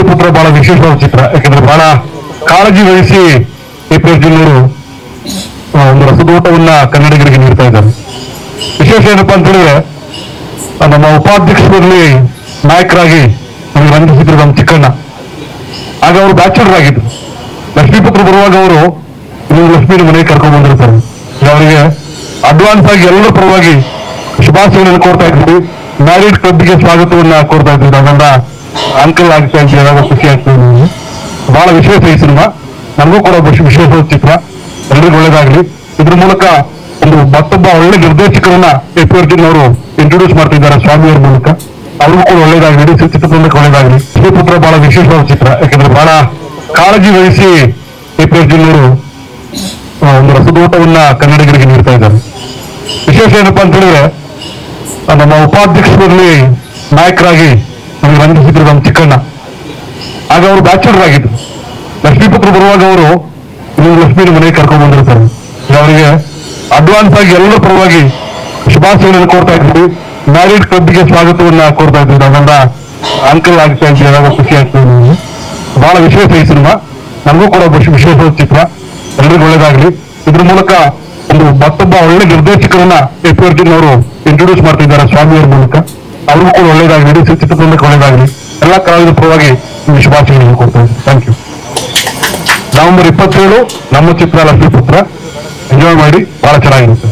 ಲಕ್ಷ್ಮೀಪುತ್ರ ಬಹಳ ವಿಶೇಷವಾದ ಚಿತ್ರ. ಯಾಕಂದ್ರೆ ಬಹಳ ಕಾಳಜಿ ವಹಿಸಿ ಎ.ಪಿ. ಅರ್ಜುನವರು ಒಂದು ರಸದೋಟವನ್ನ ಕನ್ನಡಿಗರಿಗೆ ನೀಡ್ತಾ ಇದ್ದಾರೆ. ವಿಶೇಷ ಏನಪ್ಪಾ ಅಂತ ಹೇಳಿದ್ರೆ, ನಮ್ಮ ಉಪಾಧ್ಯಕ್ಷರಲ್ಲಿ ನಾಯಕರಾಗಿ ನಮಗೆ ರಂಜಿಸಿದ್ರು ನಮ್ಮ ಚಿಕ್ಕಣ್ಣ. ಆಗ ಅವರು ಬ್ಯಾಚುಲರ್ ಆಗಿದ್ರು. ಲಕ್ಷ್ಮೀಪುತ್ರ ಬರುವಾಗ ಅವರು ನೀವು ಲಕ್ಷ್ಮೀನ ಮನೆಗೆ ಕರ್ಕೊಂಡು ಬಂದಿರ್ತಾರೆ. ಅವರಿಗೆ ಅಡ್ವಾನ್ಸ್ ಆಗಿ ಎಲ್ಲರ ಪರವಾಗಿ ಶುಭಾಶಯಗಳನ್ನು ಕೋರ್ತಾ ಇದ್ವಿ. ಮ್ಯಾರಿಡ್ ಕ್ಲಬ್ಗೆ ಸ್ವಾಗತವನ್ನ ಕೋರ್ತಾ ಇದ್ವಿ. ನಾವೆಲ್ಲ ಅಂಕಲ್ ಆಗ್ತಾ ಇದ್ವಿ, ಯಾವಾಗ ಖುಷಿ ಆಗ್ತದೆ. ಬಹಳ ವಿಶೇಷ ಈ ಸಿನಿಮಾ, ನಮಗೂ ಕೂಡ ವಿಶೇಷವಾದ ಚಿತ್ರ. ಎಲ್ರಿಗೂ ಒಳ್ಳೇದಾಗ್ಲಿ. ಇದ್ರ ಮೂಲಕ ಒಂದು ಮತ್ತೊಬ್ಬ ಒಳ್ಳೆ ನಿರ್ದೇಶಕರನ್ನ ಎ.ಪಿ. ಅರ್ಜುನ್ ಅವರು ಇಂಟ್ರೊಡ್ಯೂಸ್ ಮಾಡ್ತಿದ್ದಾರೆ ಸ್ವಾಮಿಯವರ ಮೂಲಕ. ಅವ್ರಿಗೂ ಕೂಡ ಒಳ್ಳೇದಾಗ್ಲಿ, ಇಡೀ ಚಿತ್ರತಂಡಕ್ಕೆ ಒಳ್ಳೇದಾಗ್ಲಿ. ಲಕ್ಷ್ಮೀಪುತ್ರ ಬಹಳ ವಿಶೇಷವಾದ ಚಿತ್ರ. ಯಾಕಂದ್ರೆ ಬಹಳ ಕಾಳಜಿ ವಹಿಸಿ ಎ.ಪಿ. ಅರ್ಜುನ್ ಅವರು ಒಂದು ರಸದೋಟವನ್ನ ಕನ್ನಡಿಗರಿಗೆ ನೀಡ್ತಾ ಇದ್ದಾರೆ. ವಿಶೇಷ ಏನಪ್ಪಾ ಅಂತ ಹೇಳಿದ್ರೆ, ನಮ್ಮ ಉಪಾಧ್ಯಕ್ಷರಲ್ಲಿ ನಾಯಕರಾಗಿ ನಮಗೆ ರಂಜಿಸಿದ್ರು ನಮ್ಮ ಚಿಕ್ಕಣ್ಣ. ಆಗ ಅವರು ಬ್ಯಾಚುಲರ್ ಆಗಿದ್ರು. ಲಕ್ಷ್ಮೀಪುತ್ರ ಬರುವಾಗ ಅವರು ನೀವು ಲಕ್ಷ್ಮೀನ ಮನೆಗೆ ಕರ್ಕೊಂಡು ಬಂದಿರ್ತಾರೆ. ಅವರಿಗೆ ಅಡ್ವಾನ್ಸ್ ಆಗಿ ಎಲ್ಲರ ಪರವಾಗಿ ಶುಭಾಶಯಗಳನ್ನು ಕೋರ್ತಾ ಇದ್ವಿ. ಮ್ಯಾರಿಡ್ ಕ್ಲಬ್ಗೆ ಸ್ವಾಗತವನ್ನ ಕೋರ್ತಾ ಇದ್ವಿ. ನಾವೆಲ್ಲ ಅಂಕಲ್ ಆಗ್ತಾ ಇದ್ವಿ, ಯಾವಾಗ ಖುಷಿ ಆಗ್ತದೆ. ಬಹಳ ವಿಶೇಷ ಈ ಸಿನಿಮಾ, ನಮಗೂ ಕೂಡ ವಿಶೇಷವಾದ ಚಿತ್ರ. ಎಲ್ರಿಗೂ ಒಳ್ಳೇದಾಗ್ಲಿ. ಇದ್ರ ಮೂಲಕ ಒಂದು ಮತ್ತೊಬ್ಬ ಒಳ್ಳೆ ನಿರ್ದೇಶಕರನ್ನ ಎ.ಪಿ. ಅರ್ಜುನ್ ಅವರು ಇಂಟ್ರೊಡ್ಯೂಸ್ ಮಾಡ್ತಿದ್ದಾರೆ ಸ್ವಾಮಿಯವರ ಮೂಲಕ. ಅವ್ರಿಗೂ ಕೂಡ ಒಳ್ಳೇದಾಗ್ಲಿ, ಇಡೀ ಚಿತ್ರತಂಡಕ್ಕೆ ಒಳ್ಳೇದಾಗ್ಲಿ. ಎಲ್ಲಾ ಕಲಾವಿದರ ಪರವಾಗಿ ನಿಮಗೆ ಶುಭಾಶಯಗಳನ್ನು ಕೊಡ್ತಾ ಇದ್ದೀನಿ. Thank you. ನವೆಂಬರ್ 27 ನಮ್ಮ ಚಿತ್ರ ಲಕ್ಷ್ಮೀಪುತ್ರ. ಎಂಜಾಯ್ ಮಾಡಿ, ಬಹಳ ಚೆನ್ನಾಗಿರುತ್ತೆ.